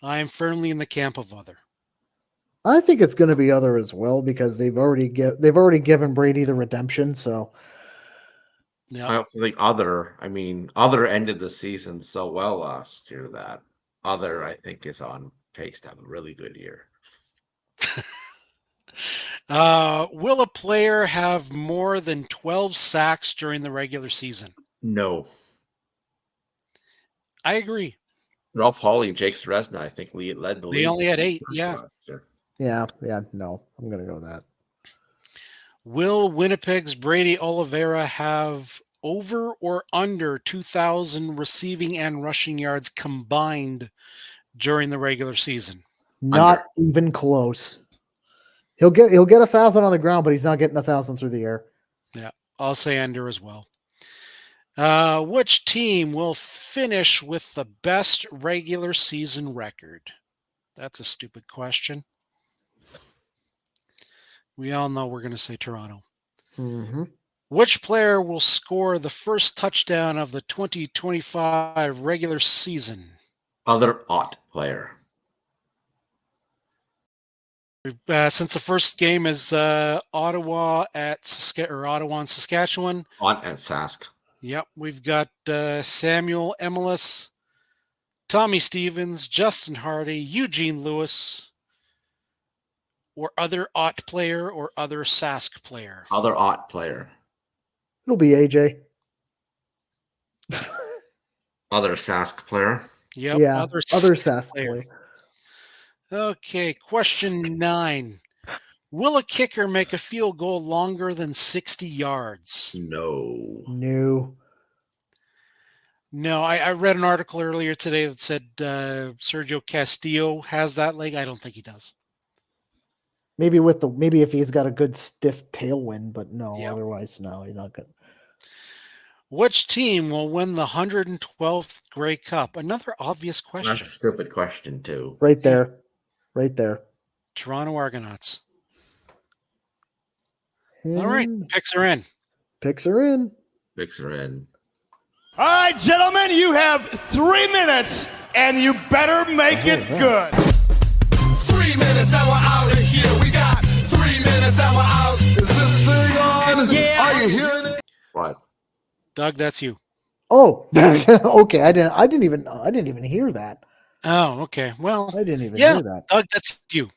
I am firmly in the camp of other. I think it's going to be other as well because they've already given Brady the redemption. So, I also think other ended the season so well last year that other I think is on pace to have a really good year. Will a player have more than 12 sacks during the regular season? No. I agree. Ralph Hawley and Jake Seresna, I think, led the league. They only had 8. Yeah. Yeah. No, I'm going to go with that. Will Winnipeg's Brady Oliveira have over or under 2,000 receiving and rushing yards combined during the regular season? Not even close. He'll get 1,000 on the ground, but he's not getting 1,000 through the air. Yeah, I'll say under as well. Which team will finish with the best regular season record? That's a stupid question. We all know we're going to say Toronto. Mm-hmm. Which player will score the first touchdown of the 2025 regular season? Other Ott player. Since the first game is Ottawa and Saskatchewan. Ott and Sask. Yep, we've got Samuel Emelis, Tommy Stevens, Justin Hardy, Eugene Lewis, or other Ott player or other Sask player. Other Ott player. It'll be AJ. Other Sask player. Yep, Yeah, other Sask player. player. Okay, question 9. Will a kicker make a field goal longer than 60 yards? No. No. I read an article earlier today that said Sergio Castillo has that leg. I don't think he does. Maybe if he's got a good stiff tailwind, but no, Yep. Otherwise, no, he's not good. Which team will win the 112th Grey Cup? Another obvious question. That's a stupid question, too. Right there. Right there. Toronto Argonauts. And All right, picks are in. Picks are in. Picks are in. All right, gentlemen, you have 3 minutes, and you better make it good. 3 minutes and we're out of here. We got 3 minutes and we're out. Is this thing on? Yeah. Are you hearing it? What? Doug, that's you. Oh, okay. I didn't even hear that. Oh, okay. Well, I didn't even hear that. Doug, that's you.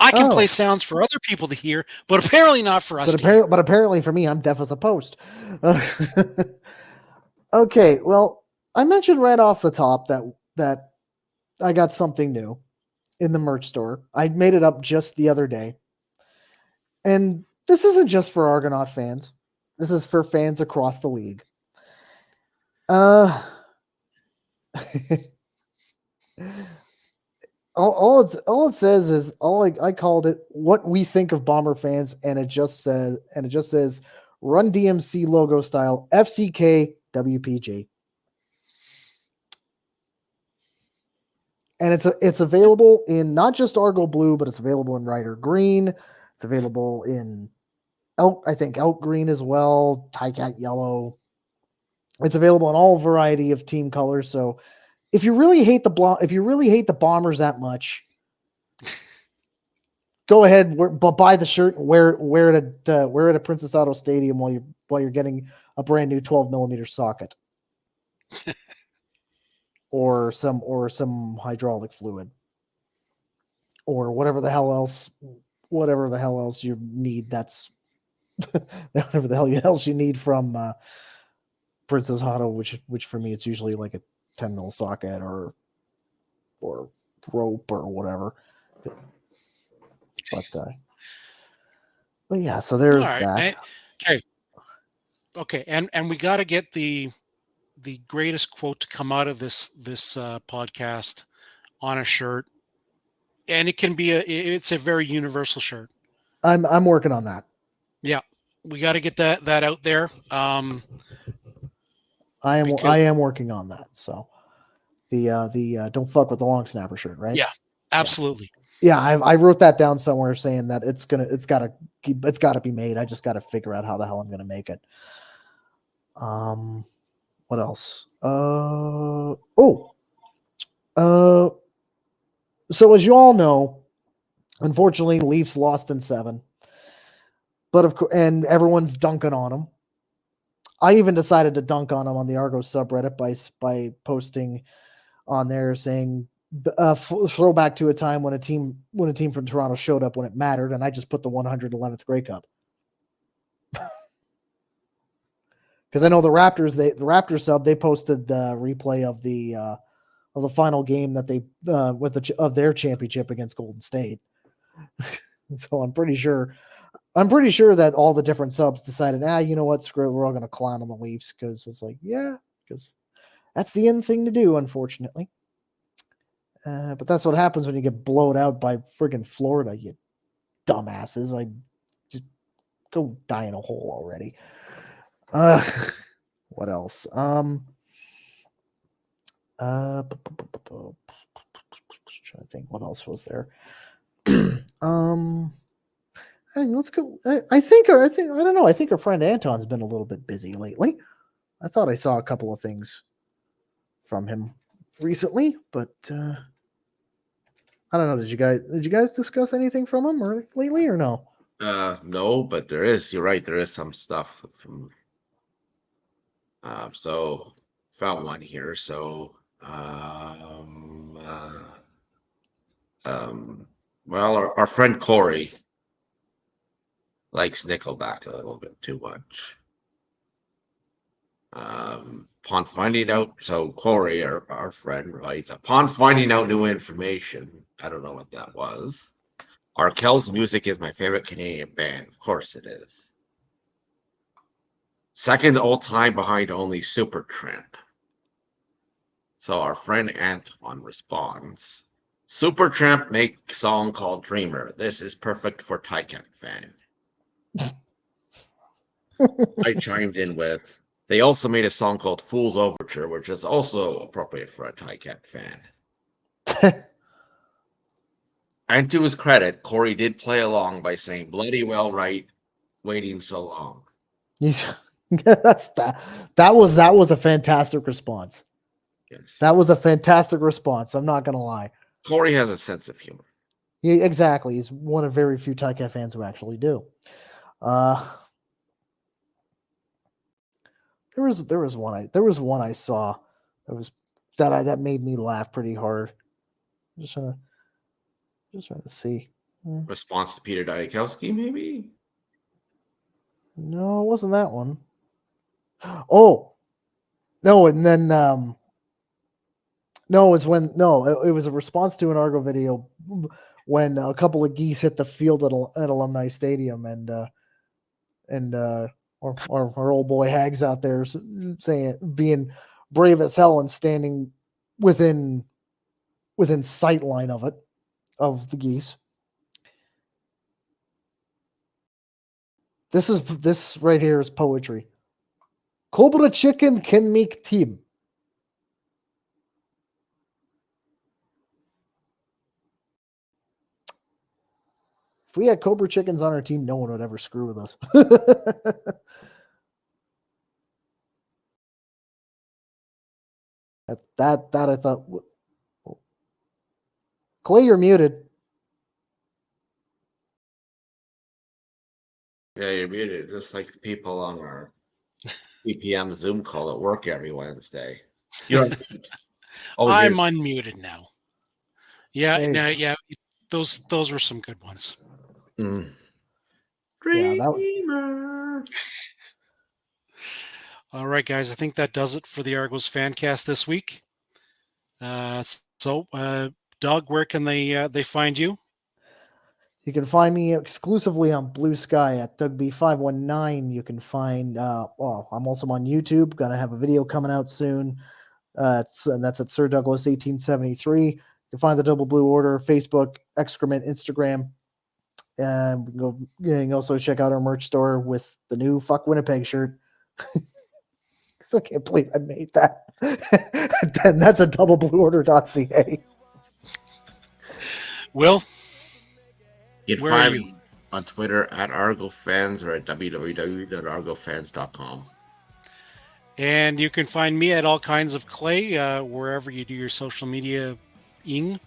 I can Oh. play sounds for other people to hear, but apparently not for us. But apparently for me, I'm deaf as a post. Okay, well, I mentioned right off the top that I got something new in the merch store. I made it up just the other day. And this isn't just for Argonaut fans. This is for fans across the league. All it says is I called it what we think of Bomber fans, and it just says Run DMC logo style FCK WPG. And it's available in not just Argo Blue, but it's available in Rider Green. It's available in Elk Green as well, Tycat Yellow. It's available in all variety of team colors. So if you really hate the Bombers that much, go ahead, buy the shirt and wear it at Princess Auto Stadium while you're getting a brand new 12mm socket. or some hydraulic fluid. Or whatever the hell else you need. That's whatever the hell else you need from Princess Auto, which for me it's usually like a 10mm socket or rope or whatever. But yeah, so there's that. Okay, and we got to get the greatest quote to come out of this podcast on a shirt, and it's a very universal shirt. I'm working on that. Yeah, we got to get that out there. I am working on that. So the don't fuck with the long snapper shirt, right? Yeah, absolutely. Yeah, I wrote that down somewhere saying that it's got to be made. I just got to figure out how the hell I'm going to make it. What else? So as you all know, unfortunately, Leafs lost in 7. But of course, and everyone's dunking on them. I even decided to dunk on them on the Argos subreddit by posting on there saying throwback to a time when a team from Toronto showed up when it mattered, and I just put the 111th Grey Cup. Because I know the Raptors sub, they posted the replay of the final game that they of their championship against Golden State. So I'm pretty sure that all the different subs decided, you know what, screw it, we're all going to clown on the Leafs, because it's like, yeah, because that's the end thing to do, unfortunately. But that's what happens when you get blowed out by friggin' Florida, you dumbasses. I just go die in a hole already. What else? Trying to think what else was there. Let's go. I don't know. I think our friend Anton's been a little bit busy lately. I thought I saw a couple of things from him recently, but I don't know. Did you guys discuss anything from him or lately or no? No, but there is. You're right. There is some stuff from. So found one here. So well, our friend Corey likes Nickelback a little bit too much. Upon finding out, so Corey, our friend, writes, upon finding out new information, I don't know what that was. Arkel's music is my favorite Canadian band. Of course it is. Second all time behind only Supertramp. So our friend Anton responds, Supertramp make song called Dreamer. This is perfect for Tycat fan. I chimed in with, they also made a song called Fool's Overture, which is also appropriate for a Tycat fan. And to his credit, Corey did play along by saying, bloody well right, waiting so long. That was a fantastic response. Yes. That was a fantastic response. I'm not gonna lie. Corey has a sense of humor. Yeah, exactly. He's one of very few Tycat fans who actually do. There was one I saw that made me laugh pretty hard. Just trying to see. Response to Peter Diakowski, maybe? No, it wasn't that one. Oh no, and then no, it was a response to an Argo video when a couple of geese hit the field at Alumni Stadium, and our old boy Hags out there saying, being brave as hell and standing within sight line of the geese. This right here is poetry. Cobra chicken can make team. If we had Cobra chickens on our team, no one would ever screw with us. that I thought. Clay, you're muted. Yeah, you're muted. Just like the people on our BPM Zoom call at work every Wednesday. You're I'm unmuted now. Yeah, no, yeah. Those were some good ones. Mm. Dreamer. All right, guys. I think that does it for the Argos Fancast this week. Doug, where can they find you? You can find me exclusively on Blue Sky at DougB519. You can find, I'm also on YouTube. Gonna have a video coming out soon. And that's at Sir Douglas 1873. You can find the Double Blue Order, Facebook, Excrement, Instagram. And you can also check out our merch store with the new Fuck Winnipeg shirt. I still can't believe I made that. And that's at doubleblueorder.ca. Will? You can find me on Twitter at ArgoFans or at www.argofans.com. And you can find me at all kinds of Clay, wherever you do your social media-ing.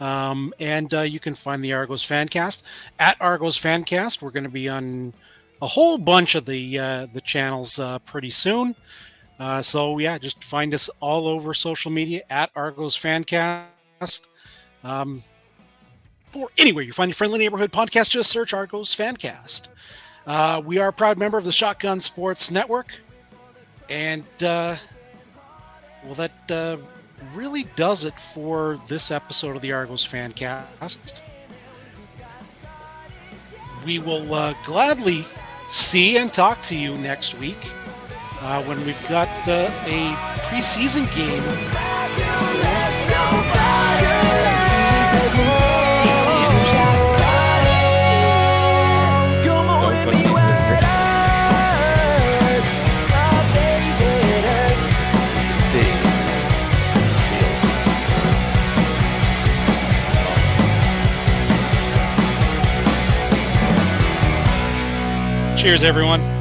And you can find the Argos Fancast at Argos Fancast. We're going to be on a whole bunch of the channels pretty soon. So yeah, just find us all over social media at Argos Fancast. Or anywhere you find your friendly neighborhood podcast, just search Argos Fancast. We are a proud member of the Shotgun Sports Network. And, that really does it for this episode of the Argos Fancast. We will gladly see and talk to you next week when we've got a preseason game. Cheers, everyone.